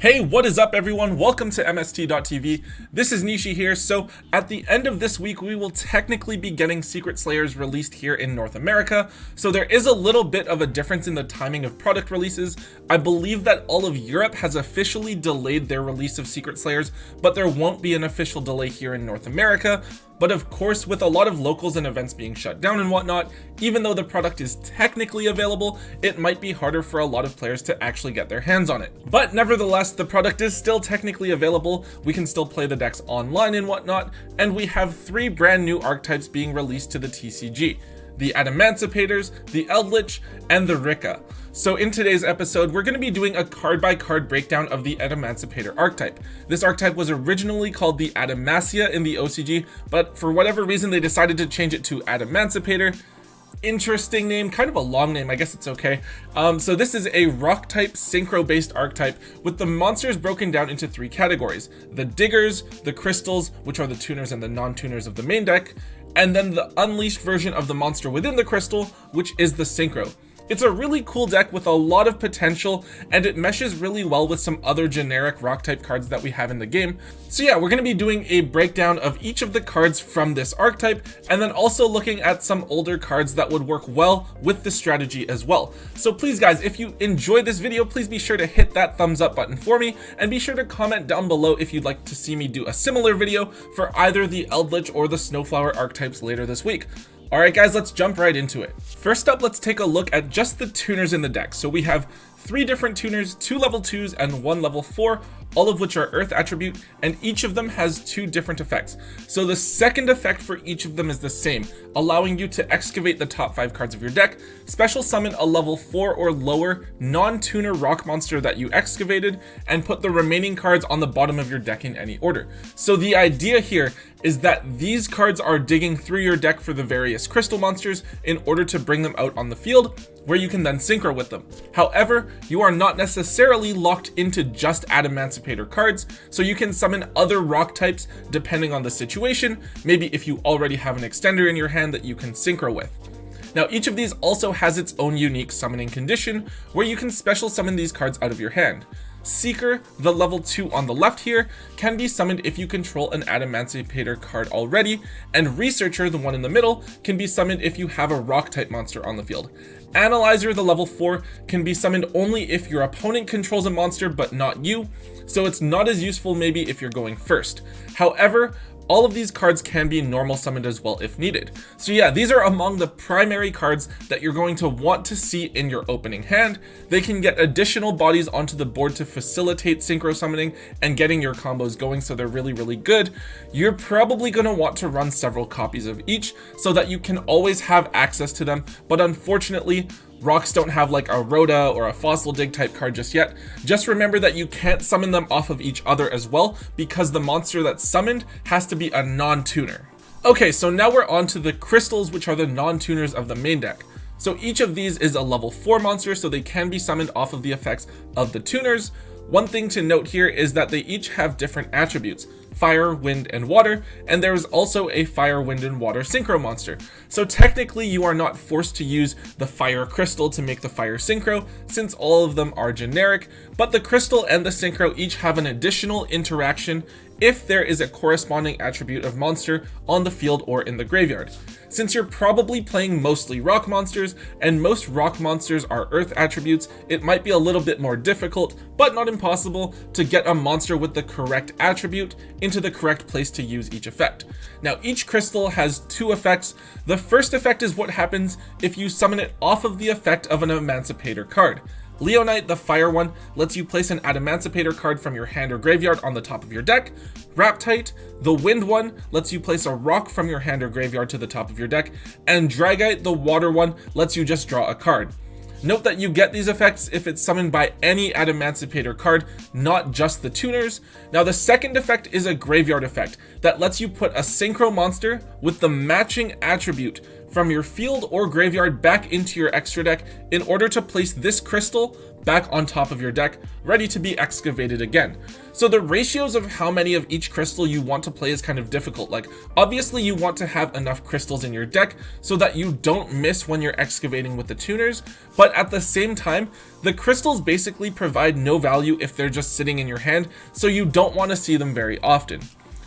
Hey, what is up everyone? Welcome to MST.TV. This is Nishi here. So at the end of this week, we will technically be getting Secret Slayers released here in North America. So there is a little bit of a difference in the timing of product releases. I believe that all of Europe has officially delayed their release of Secret Slayers, but there won't be an official delay here in North America. But of course, with a lot of locals and events being shut down and whatnot, even though the product is technically available, it might be harder for a lot of players to actually get their hands on it. But nevertheless, the product is still technically available. We can still play the decks online and whatnot, and we have 3 brand new archetypes being released to the TCG. The Adamancipators, the Eldritch, and the Rika. So in today's episode, we're going to be doing a card-by-card breakdown of the Adamancipator archetype. This archetype was originally called the Adamacia in the OCG, but for whatever reason they decided to change it to Adamancipator. Interesting name, kind of a long name, I guess it's okay. So this is a rock type synchro based archetype with the monsters broken down into 3 categories: the diggers, the crystals, which are the tuners and the non-tuners of the main deck, and then the unleashed version of the monster within the crystal, which is the synchro. It's a really cool deck with a lot of potential, and it meshes really well with some other generic rock type cards that we have in the game. So yeah, we're going to be doing a breakdown of each of the cards from this archetype, and then also looking at some older cards that would work well with the strategy as well. So please guys, if you enjoyed this video, please be sure to hit that thumbs up button for me, and be sure to comment down below if you'd like to see me do a similar video for either the Eldritch or the Snowflower archetypes later this week. Alright guys, let's jump right into it. First up, let's take a look at just the tuners in the deck. So we have 3 different tuners, 2 level 2s and 1 level 4, all of which are earth attribute, and each of them has 2 different effects. So the second effect for each of them is the same, allowing you to excavate the top 5 cards of your deck, special summon a level 4 or lower non-tuner rock monster that you excavated, and put the remaining cards on the bottom of your deck in any order. So the idea here is that these cards are digging through your deck for the various crystal monsters in order to bring them out on the field, where you can then synchro with them. However, you are not necessarily locked into just Adamancipator cards, so you can summon other rock types depending on the situation, maybe if you already have an extender in your hand that you can synchro with. Now each of these also has its own unique summoning condition, where you can special summon these cards out of your hand. Seeker, the level 2 on the left here, can be summoned if you control an Adamancipator card already, and Researcher, the one in the middle, can be summoned if you have a rock type monster on the field. Analyzer, the level 4, can be summoned only if your opponent controls a monster but not you, so it's not as useful maybe if you're going first. However, all of these cards can be normal summoned as well if needed. So yeah, these are among the primary cards that you're going to want to see in your opening hand. They can get additional bodies onto the board to facilitate synchro summoning and getting your combos going, so they're really good. You're probably going to want to run several copies of each so that you can always have access to them, but unfortunately, rocks don't have like a Rhoda or a Fossil Dig type card just yet. Just remember that you can't summon them off of each other as well, because the monster that's summoned has to be a non-tuner. Okay, so now we're on to the crystals, which are the non-tuners of the main deck. So each of these is a level 4 monster, so they can be summoned off of the effects of the tuners. One thing to note here is that they each have different attributes: fire, wind, and water, and there is also a fire, wind, and water synchro monster. So technically you are not forced to use the fire crystal to make the fire synchro, since all of them are generic, but the crystal and the synchro each have an additional interaction if there is a corresponding attribute of monster on the field or in the graveyard. Since you're probably playing mostly rock monsters, and most rock monsters are earth attributes, it might be a little bit more difficult, but not impossible, to get a monster with the correct attribute into the correct place to use each effect. Now each crystal has 2 effects. The first effect is what happens if you summon it off of the effect of an Emancipator card. Leonite, the fire one, lets you place an Adamancipator card from your hand or graveyard on the top of your deck. Raptite, the wind one, lets you place a rock from your hand or graveyard to the top of your deck. And Dragite, the water one, lets you just draw a card. Note that you get these effects if it's summoned by any Adamancipator card, not just the tuners. Now the second effect is a graveyard effect that lets you put a synchro monster with the matching attribute from your field or graveyard back into your extra deck in order to place this crystal back on top of your deck, ready to be excavated again. So the ratios of how many of each crystal you want to play is kind of difficult. Like, obviously you want to have enough crystals in your deck so that you don't miss when you're excavating with the tuners, but at the same time, the crystals basically provide no value if they're just sitting in your hand, so you don't want to see them very often.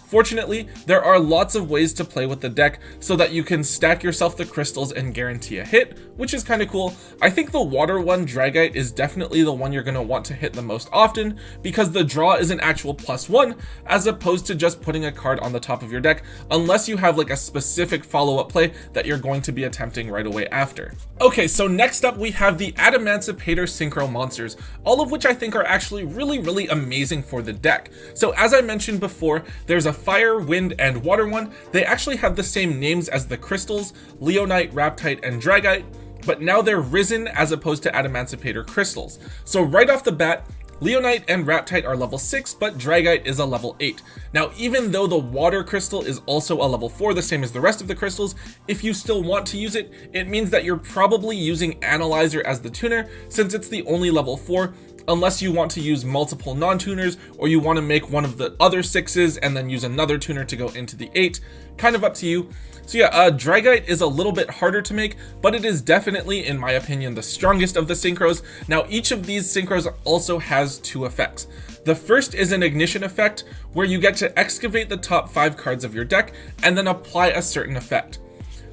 Fortunately, there are lots of ways to play with the deck so that you can stack yourself the crystals and guarantee a hit, which is kind of cool. I think the water one, Dragite, is definitely the one you're going to want to hit the most often because the draw is an actual +1 as opposed to just putting a card on the top of your deck, unless you have like a specific follow-up play that you're going to be attempting right away after. Okay, so next up we have the Adamancipator Synchro monsters, all of which I think are actually really amazing for the deck. So as I mentioned before, there's a fire, wind, and water one. They actually have the same names as the crystals, Leonite, Raptite, and Dragite, but now they're risen as opposed to Adamancipator crystals. So right off the bat, Leonite and Raptite are level 6, but Dragite is a level 8. Now, even though the water crystal is also a level 4, the same as the rest of the crystals, if you still want to use it, it means that you're probably using Analyzer as the tuner, since it's the only level 4, unless you want to use multiple non-tuners, or you want to make one of the other 6s and then use another tuner to go into the 8, kind of up to you. So yeah, Dragite is a little bit harder to make, but it is definitely, in my opinion, the strongest of the synchros. Now, each of these synchros also has 2 effects. The first is an ignition effect, where you get to excavate the top 5 cards of your deck and then apply a certain effect.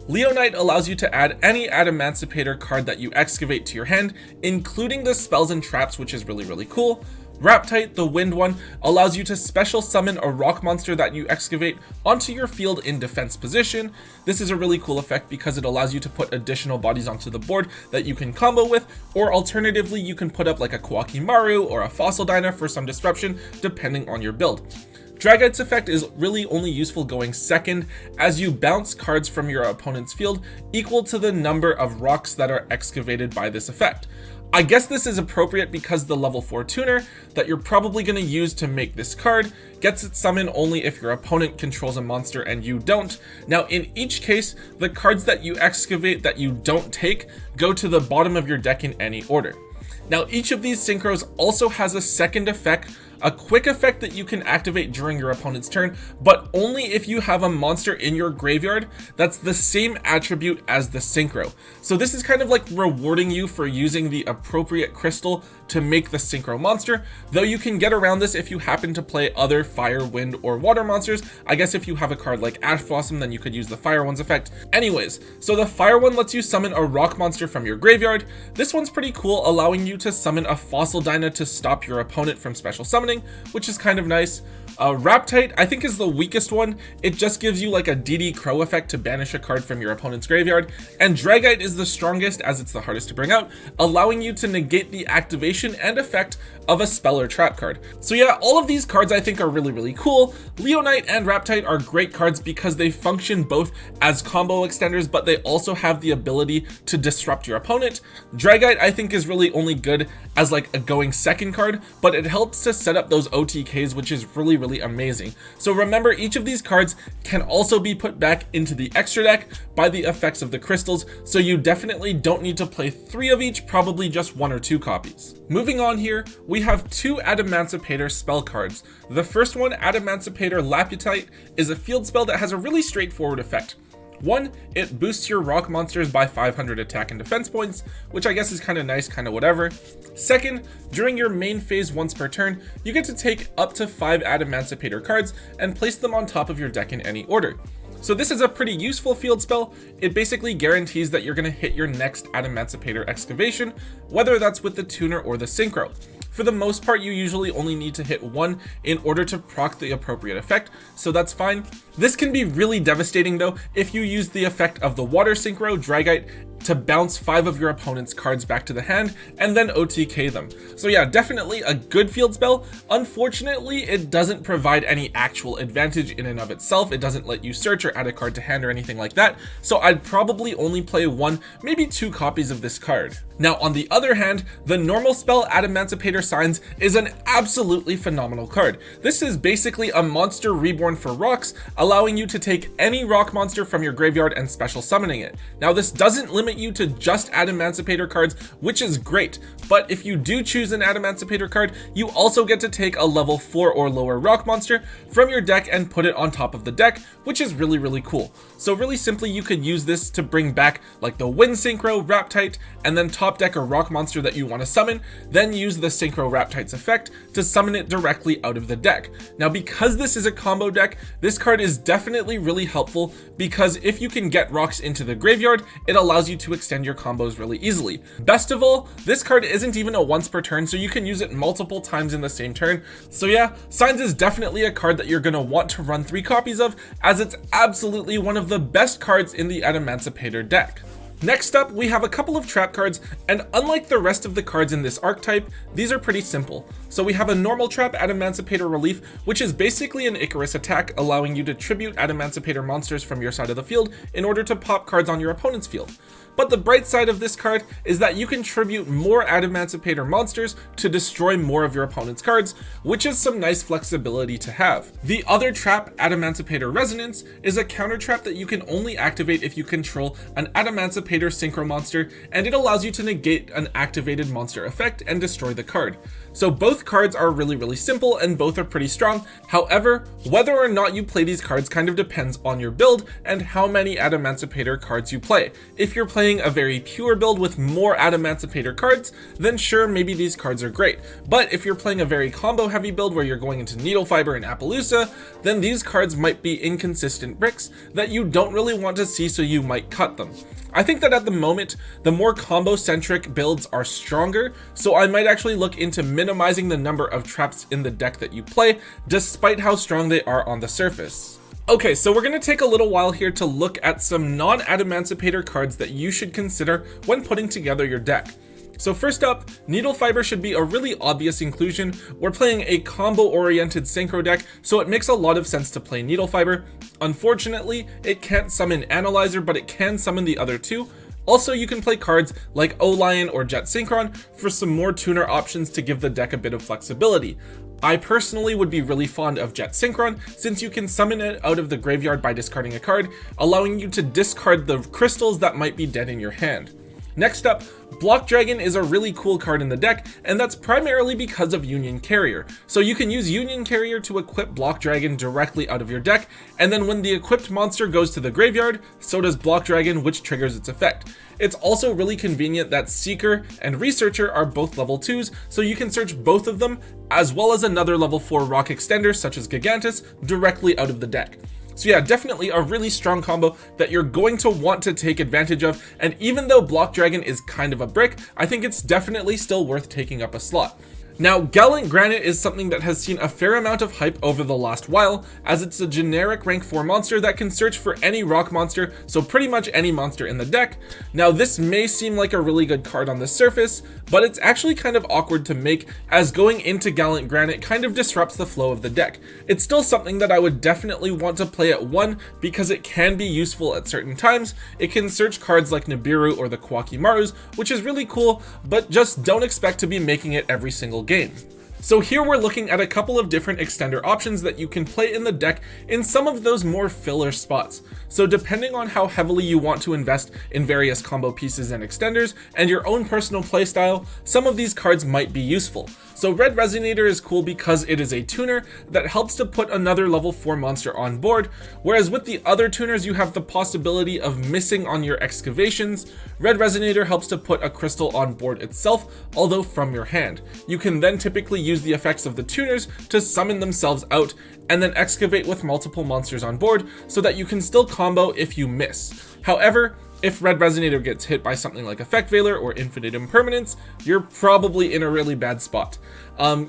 Leonite allows you to add any Adamancipator card that you excavate to your hand, including the spells and traps, which is really cool. Raptite, the wind one, allows you to special summon a rock monster that you excavate onto your field in defense position. This is a really cool effect because it allows you to put additional bodies onto the board that you can combo with, or alternatively you can put up like a Kohake Mars or a Fossil Dinah for some disruption, depending on your build. Dragite's effect is really only useful going second, as you bounce cards from your opponent's field equal to the number of rocks that are excavated by this effect. I guess this is appropriate because the level 4 tuner that you're probably going to use to make this card gets its summon only if your opponent controls a monster and you don't. Now, in each case, the cards that you excavate that you don't take go to the bottom of your deck in any order. Now, each of these synchros also has a second effect, a quick effect that you can activate during your opponent's turn, but only if you have a monster in your graveyard that's the same attribute as the synchro. So this is kind of like rewarding you for using the appropriate crystal to make the synchro monster, though you can get around this if you happen to play other fire, wind, or water monsters. I guess if you have a card like Ash Blossom, then you could use the fire one's effect. Anyways, so the fire one lets you summon a rock monster from your graveyard. This one's pretty cool, allowing you to summon a Fossil Dinah to stop your opponent from special summoning, which is kind of nice. Raptite, I think, is the weakest one. It just gives you like a DD Crow effect to banish a card from your opponent's graveyard. And Dragite is the strongest, as it's the hardest to bring out, allowing you to negate the activation and effect of a spell or trap card. So yeah, all of these cards I think are really cool. Leonite and Raptite are great cards because they function both as combo extenders, but they also have the ability to disrupt your opponent. Dragite I think is really only good as like a going second card, but it helps to set up those OTKs, which is really amazing. So remember, each of these cards can also be put back into the extra deck by the effects of the crystals, so you definitely don't need to play 3 of each, probably just 1 or 2 copies. Moving on here, we have 2 Adamancipator spell cards. The first one, Adamancipator Laputite, is a field spell that has a really straightforward effect. 1, it boosts your rock monsters by 500 attack and defense points, which I guess is kind of nice, kind of whatever. Second, during your main phase once per turn, you get to take up to 5 Adamancipator cards and place them on top of your deck in any order. So this is a pretty useful field spell. It basically guarantees that you're going to hit your next Adamancipator excavation, whether that's with the tuner or the synchro. For the most part, you usually only need to hit 1 in order to proc the appropriate effect, so that's fine. This can be really devastating though if you use the effect of the water synchro, Dragite, to bounce 5 of your opponent's cards back to the hand and then OTK them. So yeah, definitely a good field spell. Unfortunately, it doesn't provide any actual advantage in and of itself. It doesn't let you search or add a card to hand or anything like that. So I'd probably only play 1, maybe 2 copies of this card. Now, on the other hand, the normal spell Adamancipator Signs is an absolutely phenomenal card. This is basically a monster reborn for rocks, allowing you to take any rock monster from your graveyard and special summoning it. Now, this doesn't limit you to just Adamancipator cards, which is great, but if you do choose an Adamancipator card, you also get to take a level 4 or lower rock monster from your deck and put it on top of the deck, which is really cool. So really simply, you could use this to bring back like the Wind Synchro, Raptite, and then top deck a rock monster that you want to summon, then use the Synchro Raptite's effect to summon it directly out of the deck. Now, because this is a combo deck, this card is definitely really helpful because if you can get rocks into the graveyard, it allows you to extend your combos really easily. Best of all, this card isn't even a once per turn, so you can use it multiple times in the same turn. So yeah, Signs is definitely a card that you're going to want to run 3 copies of, as it's absolutely one of the best cards in the Adamancipator deck. Next up, we have a couple of trap cards, and unlike the rest of the cards in this archetype, these are pretty simple. So we have a normal trap Adamancipator Relief, which is basically an Icarus attack, allowing you to tribute Adamancipator monsters from your side of the field in order to pop cards on your opponent's field. But the bright side of this card is that you can tribute more Adamancipator monsters to destroy more of your opponent's cards, which is some nice flexibility to have. The other trap, Adamancipator Resonance, is a counter trap that you can only activate if you control an Adamancipator Synchro monster, and it allows you to negate an activated monster effect and destroy the card. So both cards are really simple and both are pretty strong. However, whether or not you play these cards kind of depends on your build and how many Adamancipator cards you play. If you're playing a very pure build with more Adamancipator cards, then sure, maybe these cards are great. But if you're playing a very combo heavy build where you're going into Needle Fiber and Appaloosa, then these cards might be inconsistent bricks that you don't really want to see, so you might cut them. I think that at the moment, the more combo-centric builds are stronger, so I might actually look into minimizing the number of traps in the deck that you play, despite how strong they are on the surface. Okay, so we're going to take a little while here to look at some non-Adamancipator cards that you should consider when putting together your deck. So first up, Needle Fiber should be a really obvious inclusion. We're playing a combo-oriented Synchro deck, so it makes a lot of sense to play Needle Fiber. Unfortunately, it can't summon Analyzer, but it can summon the other two. Also, you can play cards like O-Lion or Jet Synchron for some more tuner options to give the deck a bit of flexibility. I personally would be really fond of Jet Synchron, since you can summon it out of the graveyard by discarding a card, allowing you to discard the crystals that might be dead in your hand. Next up, Block Dragon is a really cool card in the deck, and that's primarily because of Union Carrier. So you can use Union Carrier to equip Block Dragon directly out of your deck, and then when the equipped monster goes to the graveyard, so does Block Dragon, which triggers its effect. It's also really convenient that Seeker and Researcher are both level 2s, so you can search both of them, as well as another level 4 rock extender such as Gigantus, directly out of the deck. So yeah, definitely a really strong combo that you're going to want to take advantage of, and even though Block Dragon is kind of a brick, I think it's definitely still worth taking up a slot. Now, Gallant Granite is something that has seen a fair amount of hype over the last while, as it's a generic rank 4 monster that can search for any rock monster, so pretty much any monster in the deck. Now, this may seem like a really good card on the surface, but it's actually kind of awkward to make, as going into Gallant Granite kind of disrupts the flow of the deck. It's still something that I would definitely want to play at 1, because it can be useful at certain times. It can search cards like Nibiru or the Kohake Mars, which is really cool, but just don't expect to be making it every single game. So here we're looking at a couple of different extender options that you can play in the deck in some of those more filler spots. So depending on how heavily you want to invest in various combo pieces and extenders and your own personal playstyle, some of these cards might be useful. So Red Resonator is cool because it is a tuner that helps to put another level 4 monster on board, whereas with the other tuners you have the possibility of missing on your excavations. Red Resonator helps to put a crystal on board itself, although from your hand. You can then typically use the effects of the tuners to summon themselves out, and then excavate with multiple monsters on board so that you can still combo if you miss. However, if Red Resonator gets hit by something like Effect Veiler or Infinite Impermanence, you're probably in a really bad spot.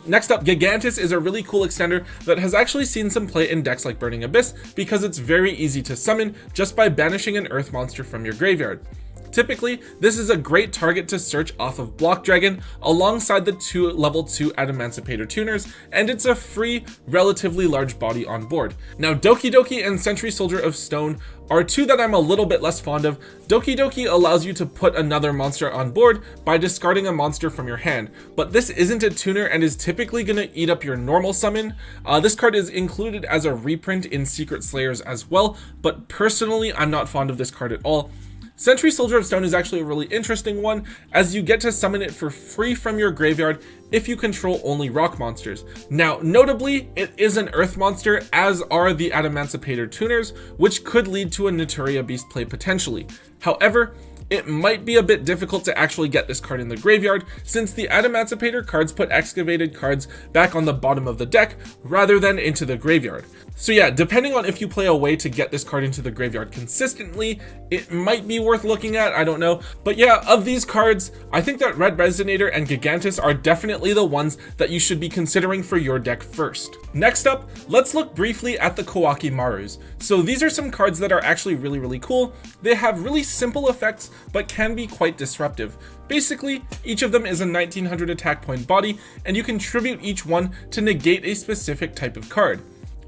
Next up, Gigantus is a really cool extender that has actually seen some play in decks like Burning Abyss because it's very easy to summon just by banishing an earth monster from your graveyard. Typically, this is a great target to search off of Block Dragon alongside the two level 2 Adamancipator tuners, and it's a free, relatively large body on board. Now, Doki Doki and Sentry Soldier of Stone are two that I'm a little bit less fond of. Doki Doki allows you to put another monster on board by discarding a monster from your hand, but this isn't a tuner and is typically going to eat up your normal summon. This card is included as a reprint in Secret Slayers as well, but personally I'm not fond of this card at all. Sentry Soldier of Stone is actually a really interesting one, as you get to summon it for free from your graveyard if you control only rock monsters. Now, notably, it is an earth monster, as are the Adamancipator tuners, which could lead to a Naturia Beast play potentially. However, it might be a bit difficult to actually get this card in the graveyard, since the Adamancipator cards put excavated cards back on the bottom of the deck rather than into the graveyard. So yeah, depending on if you play a way to get this card into the graveyard consistently, it might be worth looking at, I don't know. But yeah, of these cards, I think that Red Resonator and Gigantus are definitely the ones that you should be considering for your deck first. Next up, let's look briefly at the Kohake Mars. So these are some cards that are actually really cool. They have really simple effects, but can be quite disruptive. Basically, each of them is a 1900 attack point body, and you contribute each one to negate a specific type of card.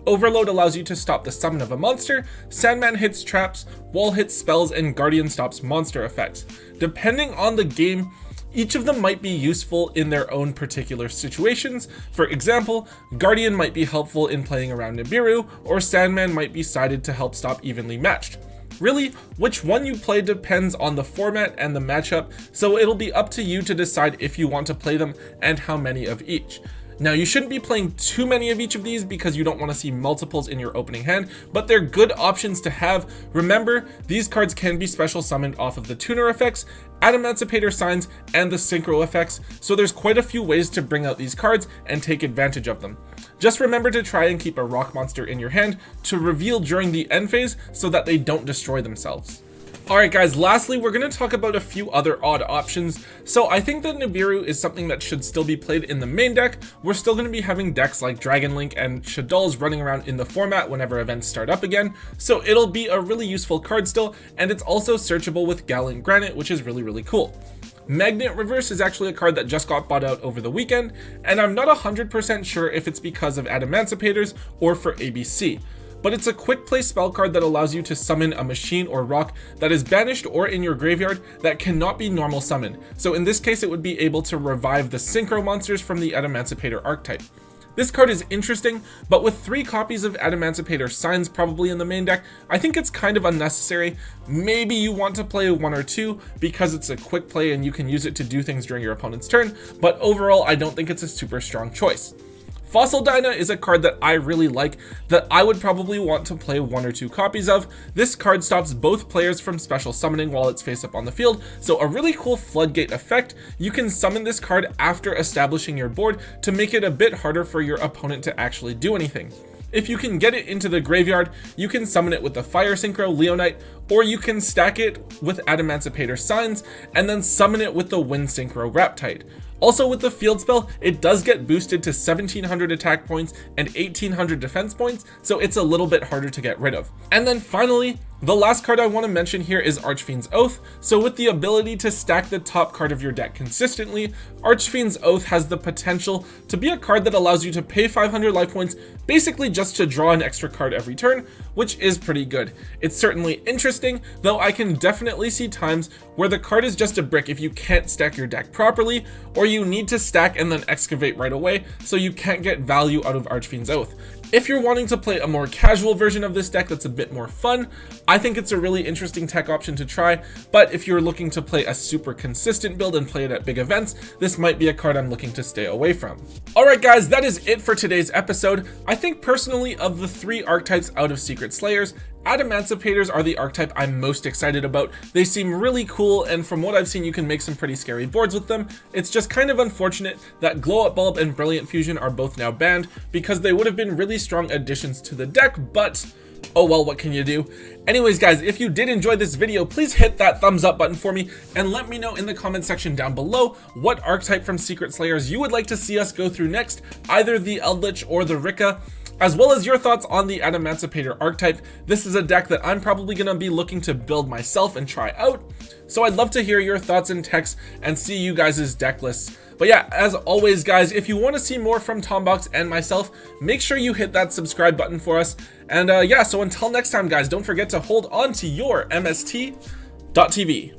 Overload allows you to stop the summon of a monster, Sandman hits traps, Wall hits spells, and Guardian stops monster effects. Depending on the game, each of them might be useful in their own particular situations. For example, Guardian might be helpful in playing around Nibiru, or Sandman might be sided to help stop evenly matched. Really, which one you play depends on the format and the matchup, so it'll be up to you to decide if you want to play them and how many of each. Now, you shouldn't be playing too many of each of these because you don't want to see multiples in your opening hand, but they're good options to have. Remember, these cards can be special summoned off of the tuner effects, Adamancipator signs, and the Synchro effects, so there's quite a few ways to bring out these cards and take advantage of them. Just remember to try and keep a rock monster in your hand to reveal during the end phase so that they don't destroy themselves. Alright guys, lastly we're going to talk about a few other odd options. So I think that Nibiru is something that should still be played in the main deck. We're still going to be having decks like Dragon Link and Shaddoll's running around in the format whenever events start up again, so it'll be a really useful card still, and it's also searchable with Gallant Granite, which is really cool. Magnet Reverse is actually a card that just got bought out over the weekend, and I'm not 100% sure if it's because of Adamancipators or for ABC. But it's a quick play spell card that allows you to summon a machine or rock that is banished or in your graveyard that cannot be normal summoned. So in this case, it would be able to revive the Synchro monsters from the Adamancipator archetype. This card is interesting, but with 3 copies of Adamancipator signs probably in the main deck, I think it's kind of unnecessary. Maybe you want to play 1 or 2 because it's a quick play and you can use it to do things during your opponent's turn, but overall I don't think it's a super strong choice. Fossil Dinah is a card that I really like that I would probably want to play 1 or 2 copies of. This card stops both players from special summoning while it's face up on the field, so a really cool floodgate effect. You can summon this card after establishing your board to make it a bit harder for your opponent to actually do anything. If you can get it into the graveyard, you can summon it with the Fire Synchro Leonite, or you can stack it with Adamancipator signs and then summon it with the Wind Synchro Raptide. Also with the field spell, it does get boosted to 1700 attack points and 1800 defense points, so it's a little bit harder to get rid of. And then finally, the last card I want to mention here is Archfiends Oath. So with the ability to stack the top card of your deck consistently, Archfiends Oath has the potential to be a card that allows you to pay 500 life points basically just to draw an extra card every turn, which is pretty good. It's certainly interesting, though I can definitely see times where the card is just a brick if you can't stack your deck properly, or you need to stack and then excavate right away, so you can't get value out of Archfiends Oath. If you're wanting to play a more casual version of this deck that's a bit more fun, I think it's a really interesting tech option to try, but if you're looking to play a super consistent build and play it at big events, this might be a card I'm looking to stay away from. Alright guys, that is it for today's episode. I think personally of the 3 archetypes out of Secret Slayers, Adamancipators are the archetype I'm most excited about. They seem really cool, and from what I've seen, you can make some pretty scary boards with them. It's just kind of unfortunate that Glow Up Bulb and Brilliant Fusion are both now banned, because they would have been really strong additions to the deck, but oh well, what can you do? Anyways guys, if you did enjoy this video, please hit that thumbs up button for me and let me know in the comment section down below what archetype from Secret Slayers you would like to see us go through next, either the Eldritch or the Rika. as well as your thoughts on the Adamancipator archetype. This is a deck that I'm probably going to be looking to build myself and try out, so I'd love to hear your thoughts in text and see you guys' deck lists. But yeah, as always guys, if you want to see more from Tombox and myself, make sure you hit that subscribe button for us. And yeah, so until next time guys, don't forget to hold on to your MST.TV.